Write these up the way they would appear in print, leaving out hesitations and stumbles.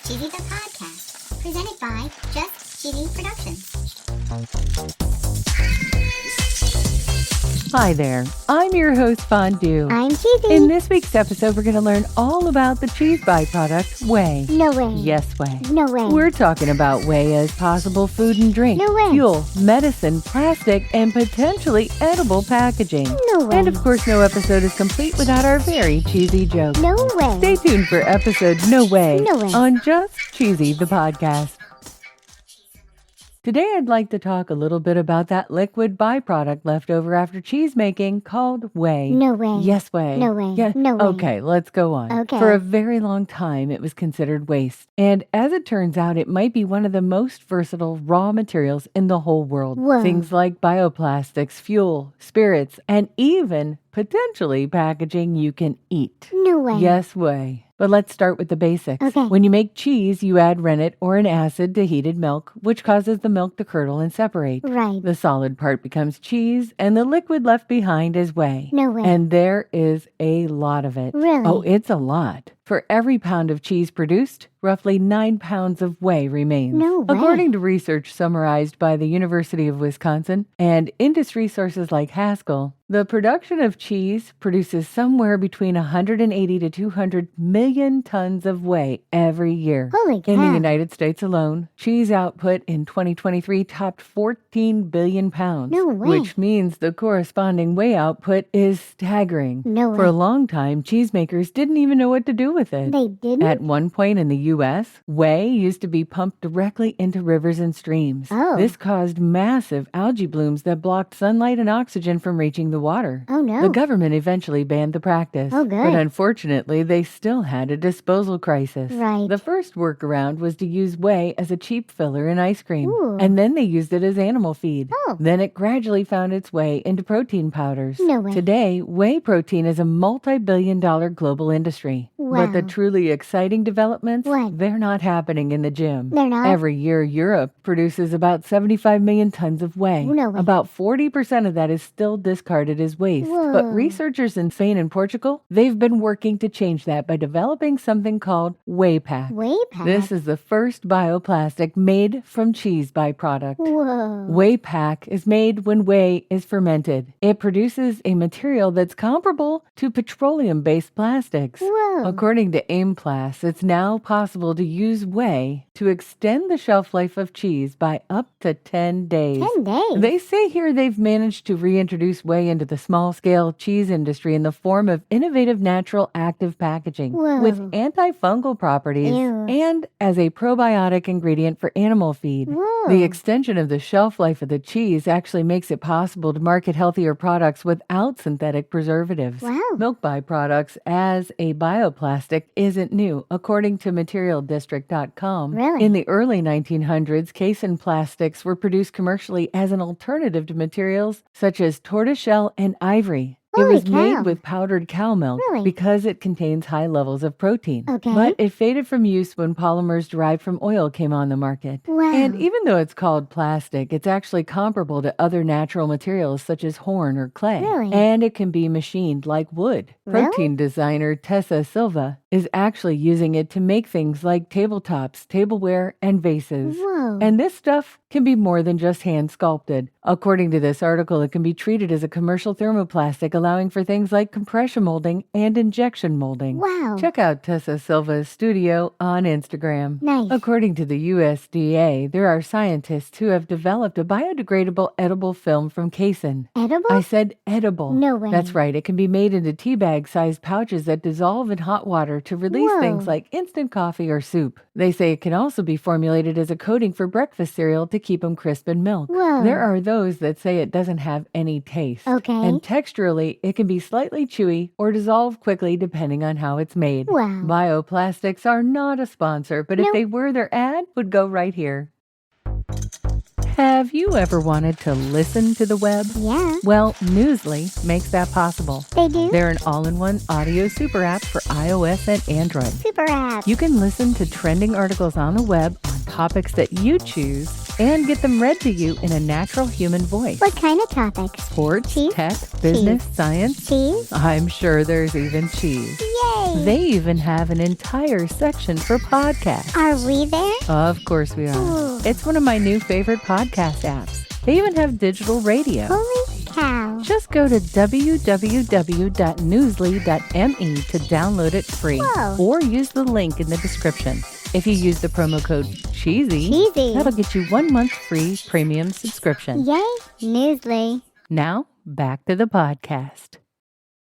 Cheesy the Podcast, presented by Just Cheesy Productions. Hi there, I'm your host Fondue. I'm Cheesy. In this week's episode, we're going to learn all about the cheese byproduct, whey. No way. Yes, whey. No way. We're talking about whey as possible food and drink, No way. fuel, medicine, plastic, and potentially edible packaging. No way. And of course, no episode is complete without our very cheesy joke. No way. Stay tuned for episode No Whey No Whey. on Just Cheesy the Podcast. Today I'd like to talk a little bit about that liquid byproduct left over after cheese making called whey. No way. Yes, whey. No way. Yeah. No way. Okay, let's go on. Okay. For a very long time, it was considered waste. And as it turns out, it might be one of the most versatile raw materials in the whole world. Whoa. Things like bioplastics, fuel, spirits, and even potentially packaging you can eat. No way. Yes, whey. But let's start with the basics. Okay. When you make cheese, you add rennet or an acid to heated milk, which causes the milk to curdle and separate. Right. The solid part becomes cheese, and the liquid left behind is whey. No way. And there is a lot of it. Really? Oh, it's a lot. For every pound of cheese produced, roughly 9 pounds of whey remains. No way. According to research summarized by the University of Wisconsin and industry sources like Haskell, the production of cheese produces somewhere between 180 to 200 million tons of whey every year. Holy cow. In the United States alone, cheese output in 2023 topped 14 billion pounds, No way. which means the corresponding whey output is staggering. No way. For a long time, cheesemakers didn't even know what to do with it. They didn't? At one point in the U.S., whey used to be pumped directly into rivers and streams. Oh. This caused massive algae blooms that blocked sunlight and oxygen from reaching the water. Oh, no. The government eventually banned the practice. Oh, good. But unfortunately, they still had a disposal crisis. Right. The first workaround was to use whey as a cheap filler in ice cream. Ooh. And then they used it as animal feed. Oh. Then it gradually found its way into protein powders. No way. Today, whey protein is a multi-billion-dollar global industry. Wow. But the truly exciting developments, What? they're not happening in the gym. They're not? Every year, Europe produces about 75 million tons of whey. No way. About 40% of that is still discarded as waste. Whoa. But researchers in Spain and Portugal, they've been working to change that by developing something called whey pack. Whey pack? This is the first bioplastic made from cheese byproduct. Whoa. Whey pack is made when whey is fermented. It produces a material that's comparable to petroleum-based plastics. Whoa. According to AIMPLAS, it's now possible to use whey to extend the shelf life of cheese by up to 10 days. 10 days? They say here they've managed to reintroduce whey into the small-scale cheese industry in the form of innovative natural active packaging Whoa. with antifungal properties Ew. and as a probiotic ingredient for animal feed. Whoa. The extension of the shelf life of the cheese actually makes it possible to market healthier products without synthetic preservatives. Wow. Milk byproducts as a bioplastic isn't new, according to MaterialDistrict.com. Really? In the early 1900s, casein plastics were produced commercially as an alternative to materials such as tortoiseshell and ivory. Holy It was cow. made with powdered cow milk Really? because it contains high levels of protein. Okay. But it faded from use when polymers derived from oil came on the market. Wow. And even though it's called plastic, it's actually comparable to other natural materials such as horn or clay. Really? And it can be machined like wood. Really? Protein designer Tessa Silva is actually using it to make things like tabletops, tableware, and vases. Whoa. And this stuff can be more than just hand sculpted. According to this article, it can be treated as a commercial thermoplastic, allowing for things like compression molding and injection molding. Wow. Check out Tessa Silva's studio on Instagram. Nice. According to the USDA, there are scientists who have developed a biodegradable edible film from casein. Edible? I said edible. No way. That's right. It can be made into tea bag-sized pouches that dissolve in hot water to release Whoa. things like instant coffee or soup. They say it can also be formulated as a coating for breakfast cereal to keep them crisp in milk. Whoa. There are those that say it doesn't have any taste. Okay. And texturally, it can be slightly chewy or dissolve quickly depending on how it's made. Wow. Bioplastics are not a sponsor, but if Nope. they were, their ad would go right here. Have you ever wanted to listen to the web? Yeah. Well, Newsly makes that possible. They do? They're an all-in-one audio super app for iOS and Android. Super app. You can listen to trending articles on the web on topics that you choose and get them read to you in a natural human voice. What kind of topics? Sports, Cheese? tech, business, science. Cheese? I'm sure there's even cheese. Yay! They even have an entire section for podcasts. Are we there? Of course we are. Ooh. It's one of my new favorite podcast apps. They even have digital radio. Holy cow. Just go to www.newsly.me to download it free. Whoa. Or use the link in the description. If you use the promo code CHEESY, that'll get you 1 month free premium subscription. Yay, Newsly. Now, back to the podcast.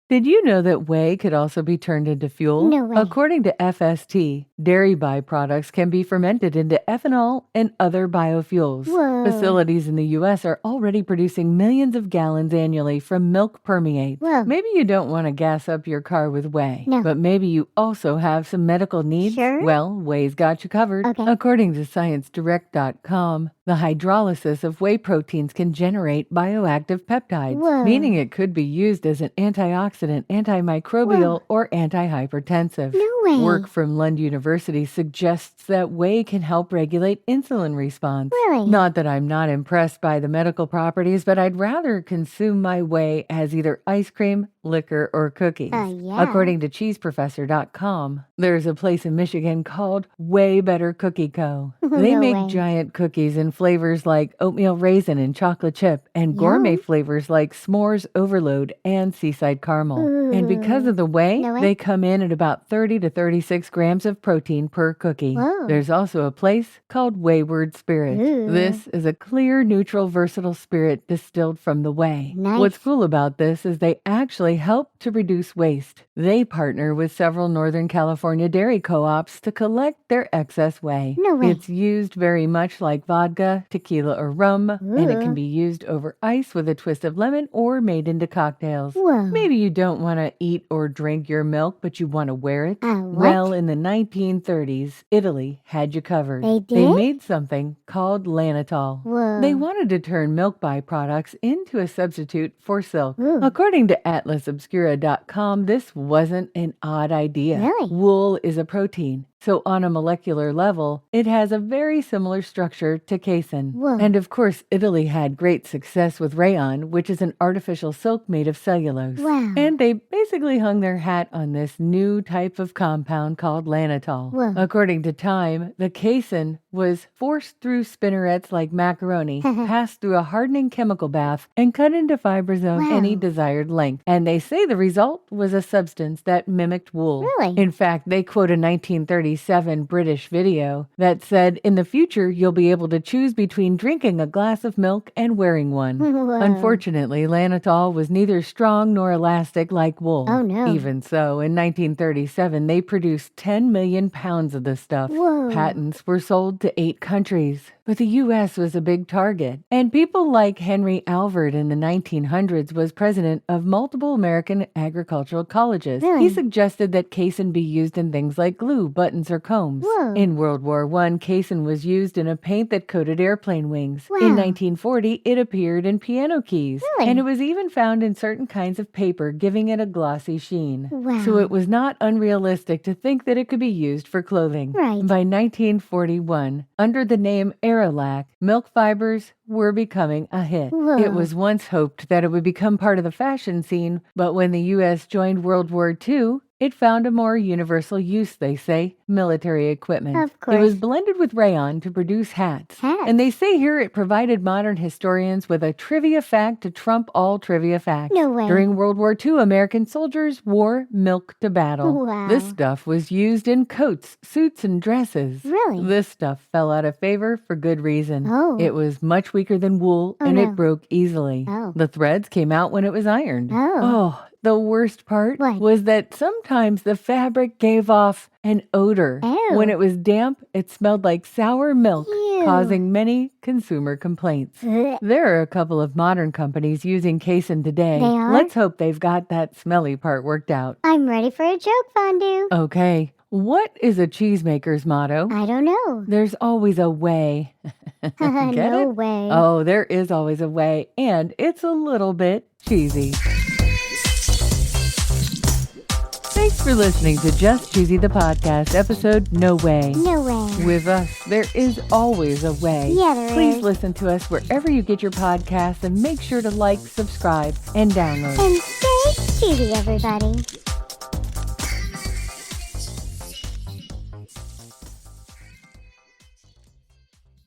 Did you know that whey could also be turned into fuel? No way. According to FST, dairy byproducts can be fermented into ethanol and other biofuels. Whoa. Facilities in the U.S. are already producing millions of gallons annually from milk permeates. Whoa. Maybe you don't want to gas up your car with whey, No. but maybe you also have some medical needs. Sure. Well, whey's got you covered. Okay. According to ScienceDirect.com, the hydrolysis of whey proteins can generate bioactive peptides, Whoa. meaning it could be used as an antioxidant, antimicrobial, Whoa. or antihypertensive. No way. Work from Lund University suggests that whey can help regulate insulin response. Really? Not that I'm not impressed by the medical properties, but I'd rather consume my whey as either ice cream, liquor, or cookies. Yeah. According to cheeseprofessor.com, there's a place in Michigan called Way Better Cookie Co. They No make way. giant cookies in flavors like oatmeal raisin and chocolate chip, and gourmet Yum. flavors like s'mores overload and seaside caramel. And because of the whey, No way. they come in at about 30 to 36 grams of protein per cookie. Whoa. There's also a place called Wayward Spirit. Ooh. This is a clear, neutral, versatile spirit distilled from the whey. Nice. What's cool about this is they actually help to reduce waste. They partner with several Northern California dairy co-ops to collect their excess whey. No way. It's used very much like vodka, tequila, or rum, and it can Ooh. be used over ice with a twist of lemon or made into cocktails. Whoa. Maybe you don't want to eat or drink your milk, but you want to wear it. What? Well, in the 1930s, Italy had you covered. They They did? made something called lannitol. Whoa. They wanted to turn milk byproducts into a substitute for silk. Ooh. According to atlasobscura.com, this wasn't an odd idea. Really? Wool is a protein. So on a molecular level, it has a very similar structure to casein. Whoa. And of course, Italy had great success with rayon, which is an artificial silk made of cellulose. Wow. And they basically hung their hat on this new type of compound called lannitol. Whoa. According to Time, the casein was forced through spinnerets like macaroni, passed through a hardening chemical bath, and cut into fibers of Wow. any desired length. And they say the result was a substance that mimicked wool. Really? In fact, they quote a 1937 British video that said, "In the future, you'll be able to choose between drinking a glass of milk and wearing one." Whoa. Unfortunately, lannitol was neither strong nor elastic like wool. Oh, no. Even so, in 1937, they produced 10 million pounds of the stuff. Whoa. Patents were sold to 8 countries. But the U.S. was a big target, and people like Henry Alvord in the 1900s was president of multiple American agricultural colleges. Really? He suggested that casein be used in things like glue, buttons, or combs. Whoa. In World War I, casein was used in a paint that coated airplane wings. Wow. In 1940, it appeared in piano keys. Really? And it was even found in certain kinds of paper, giving it a glossy sheen. Wow. So it was not unrealistic to think that it could be used for clothing. Right. By 1941, under the name Aerolac, milk fibers were becoming a hit. Whoa. It was once hoped that it would become part of the fashion scene, but when the U.S. joined World War II, it found a more universal use, they say, military equipment. Of It was course. blended with rayon to produce hats. Hats? And they say here it provided modern historians with a trivia fact to trump all trivia facts. No way. During World War II, American soldiers wore milk to battle. Wow. This stuff was used in coats, suits, and dresses. Really? This stuff fell out of favor for good reason. Oh. It was much weaker than wool, Oh, and no. it broke easily. Oh. The threads came out when it was ironed. Oh. The worst part What? was that sometimes the fabric gave off an odor. Ew. When it was damp, it smelled like sour milk, Ew. causing many consumer complaints. Ugh. There are a couple of modern companies using casein today. They are? Let's hope they've got that smelly part worked out. I'm ready for a joke, Fondue. Okay, what is a cheesemaker's motto? I don't know. There's always a way. Get No it? way. Oh, there is always a way, and it's a little bit cheesy. Thanks for listening to Just Cheesy the Podcast, episode No Whey. No way. With us, there is always a way. Yeah, there Please is. listen to us wherever you get your podcasts and make sure to like, subscribe, and download. And stay cheesy, everybody.